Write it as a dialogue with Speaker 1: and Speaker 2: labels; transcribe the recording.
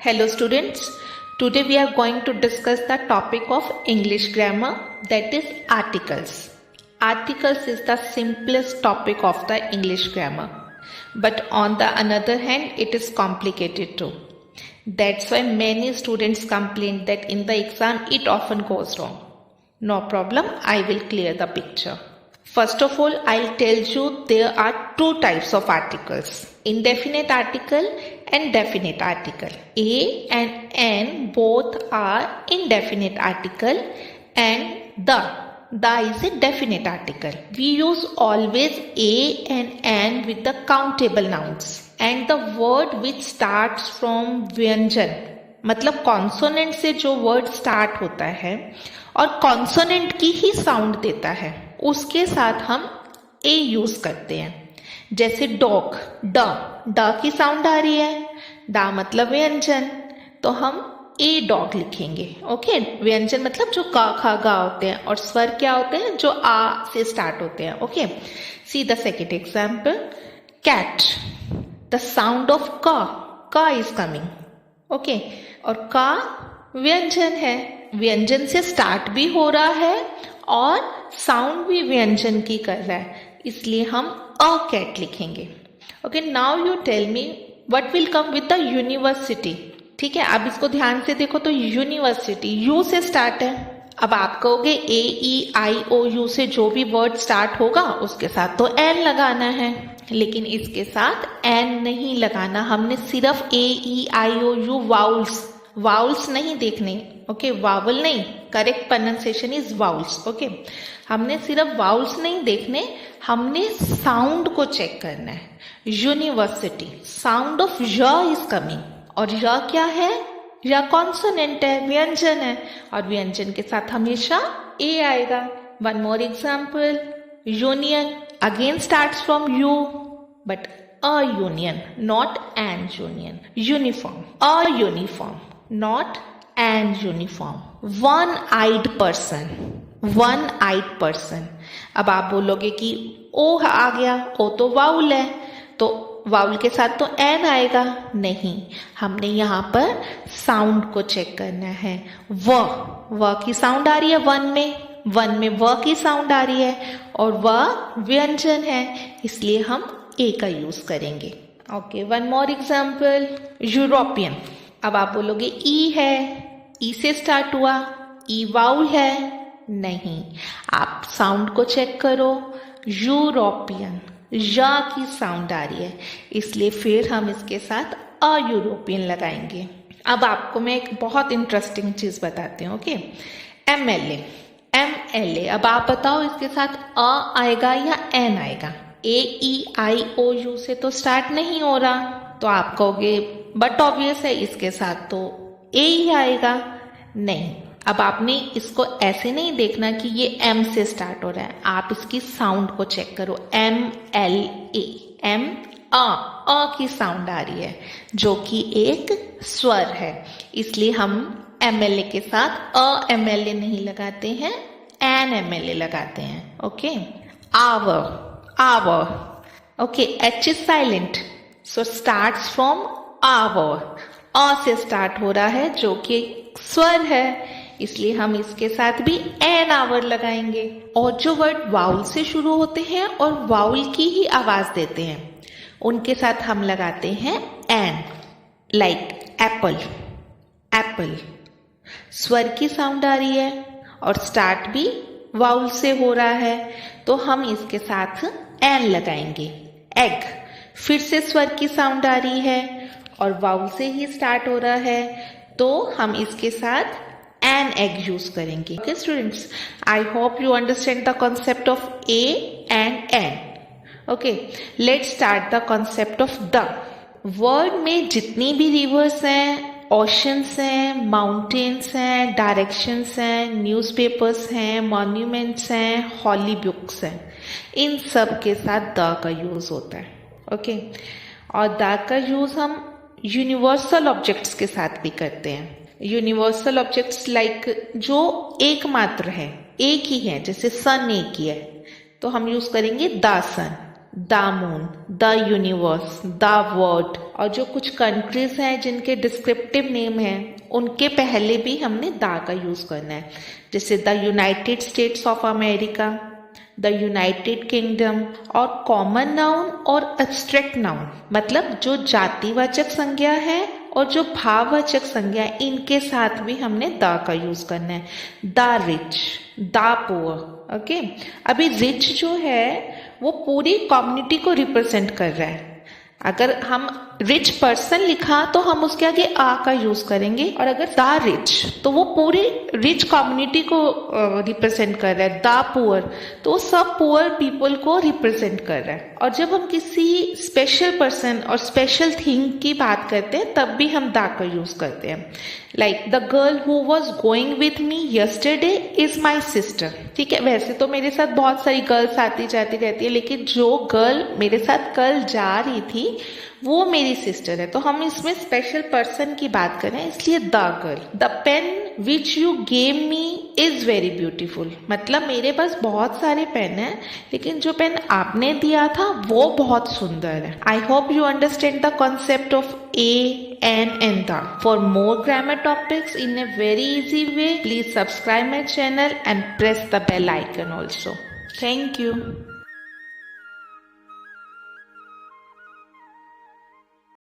Speaker 1: Hello students, today we are going to discuss the topic of English grammar, that is articles. Articles is the simplest topic of the English grammar, but on the other hand it is complicated too. That's why many students complain that in the exam it often goes wrong. No problem, I will clear the picture. First of all, I'll tell you there are two types of articles, indefinite article and definite article. A and N both are indefinite article and the is a definite article. We use always A and N with the countable nouns and the word which starts from व्यंजन, मतलब consonant से जो word start होता है और consonant की ही sound देता है उसके साथ हम ए यूज करते हैं. जैसे डॉग, ड की साउंड आ रही है, डा मतलब व्यंजन, तो हम ए डॉग लिखेंगे. ओके, व्यंजन मतलब जो का खा गा होते हैं और स्वर क्या होते हैं जो आ से स्टार्ट होते हैं. Okay, see the second example, cat, the sound of का इज कमिंग. ओके, और का व्यंजन है, व्यंजन से स्टार्ट भी हो रहा है और साउंड भी व्यंजन की कर रहा है, इसलिए हम अ कैट लिखेंगे. Okay, now you tell me what will come with the university. ठीक है, अब इसको ध्यान से देखो तो यूनिवर्सिटी यू से स्टार्ट है. अब आप कहोगे ए ई आई ओ यू से जो भी वर्ड स्टार्ट होगा उसके साथ तो एन लगाना है, लेकिन इसके साथ एन नहीं लगाना. हमने सिर्फ ए ई आई ओ यू वाउल्स नहीं देखने. ओके, वावल नहीं, correct pronunciation is vowels. Okay, हमने सिर्फ वाउल्स नहीं देखने, हमने साउंड को चेक करना है. यूनिवर्सिटी, साउंड ऑफ य इज कमिंग, और य क्या है, य कॉन्सोनेंट है, व्यंजन है, और व्यंजन के साथ हमेशा ए आएगा. One more example, union again starts from U but a union, not an union. Uniform, a uniform, not an uniform. One eyed person. अब आप बोलोगे कि ओ आ गया, ओ तो वाउल है, तो वाउल के साथ तो एन आएगा. नहीं, हमने यहाँ पर साउंड को चेक करना है. व की साउंड आ रही है वन में व की साउंड आ रही है और व व्यंजन है, इसलिए हम ए का यूज करेंगे. Okay, one more example, European. अब आप बोलोगे ई है, ई से स्टार्ट हुआ, ई वाउल है. नहीं, आप साउंड को चेक करो, यूरोपियन, या की साउंड आ रही है, इसलिए फिर हम इसके साथ अ यूरोपियन लगाएंगे. अब आपको मैं एक बहुत इंटरेस्टिंग चीज बताती हूँ. Okay, MLA. अब आप बताओ इसके साथ अ आएगा या एन आएगा. ए ई आई ओ यू से तो स्टार्ट नहीं हो रहा, तो आप कहोगे बट ऑब्वियस है इसके साथ तो ए ही आएगा. नहीं, अब आपने इसको ऐसे नहीं देखना कि ये एम से स्टार्ट हो रहा है, आप इसकी साउंड को चेक करो. M L A, M a की साउंड आ रही है जो कि एक स्वर है, इसलिए हम एमएलए के साथ अ एमएलए नहीं लगाते हैं, एन एमएलए लगाते हैं. Okay, hour. Okay, H is silent, so starts from hour. अ से स्टार्ट हो रहा है जो कि स्वर है, इसलिए हम इसके साथ भी एन आवर लगाएंगे. और जो वर्ड वाउल से शुरू होते हैं और वाउल की ही आवाज देते हैं उनके साथ हम लगाते हैं एन. लाइक एप्पल, स्वर की साउंड आ रही है और स्टार्ट भी वाउल से हो रहा है, तो हम इसके साथ एन लगाएंगे. एग, फिर से स्वर की साउंड आ रही है और वाउल से ही स्टार्ट हो रहा है, तो हम इसके साथ an egg यूज करेंगे. Okay students, I hope you understand the concept of a and n. Okay, let's start the concept of the. Word में जितनी भी रिवर्स हैं, ओशंस हैं, माउंटेन्स हैं, डायरेक्शंस हैं, न्यूज़पेपर्स हैं, मॉन्यूमेंट्स हैं, हॉली बुक्स हैं, इन सब के साथ द का यूज होता है. ओके, और द का यूज हम यूनिवर्सल ऑब्जेक्ट्स के साथ भी करते हैं. यूनिवर्सल ऑब्जेक्ट्स लाइक जो एकमात्र है, एक ही है, जैसे सन एक ही है, तो हम यूज करेंगे the sun. The moon, the universe, the world. और जो कुछ कंट्रीज हैं जिनके डिस्क्रिप्टिव नेम हैं उनके पहले भी हमने द का यूज करना है, जैसे the United states of America, the United kingdom. और कॉमन नाउन और एब्स्ट्रैक्ट नाउन मतलब जो जातिवाचक संज्ञा है और जो भाववाचक संज्ञा है इनके साथ भी हमने द का यूज करना है। The rich, the poor. Okay, अभी रिच जो है वो पूरी कम्युनिटी को रिप्रेजेंट कर रहा है। अगर हम रिच पर्सन लिखा तो हम उसके आगे आ का यूज करेंगे, और अगर द रिच तो वो पूरी रिच कम्युनिटी को रिप्रेजेंट कर रहा है। द पुअर तो वो सब पुअर पीपल को रिप्रेजेंट कर रहा है। और जब हम किसी स्पेशल पर्सन और स्पेशल थिंग की बात करते हैं तब भी हम द का यूज करते हैं। Like the girl who was going with me yesterday is my sister. ठीक है, वैसे तो मेरे साथ बहुत सारी गर्ल्स आती जाती रहती है, लेकिन जो गर्ल मेरे साथ कल जा रही थी वो मेरी सिस्टर है। तो हम इसमें स्पेशल पर्सन की बात करें, इसलिए the girl. The pen which you gave me is very beautiful, मतलब मेरे पास बहुत सारे पेन हैं लेकिन जो पेन आपने दिया था वो बहुत सुंदर है। I hope you understand the concept of A, an and the. For more grammar topics in a very easy way, please subscribe my channel and press the bell icon also. Thank you.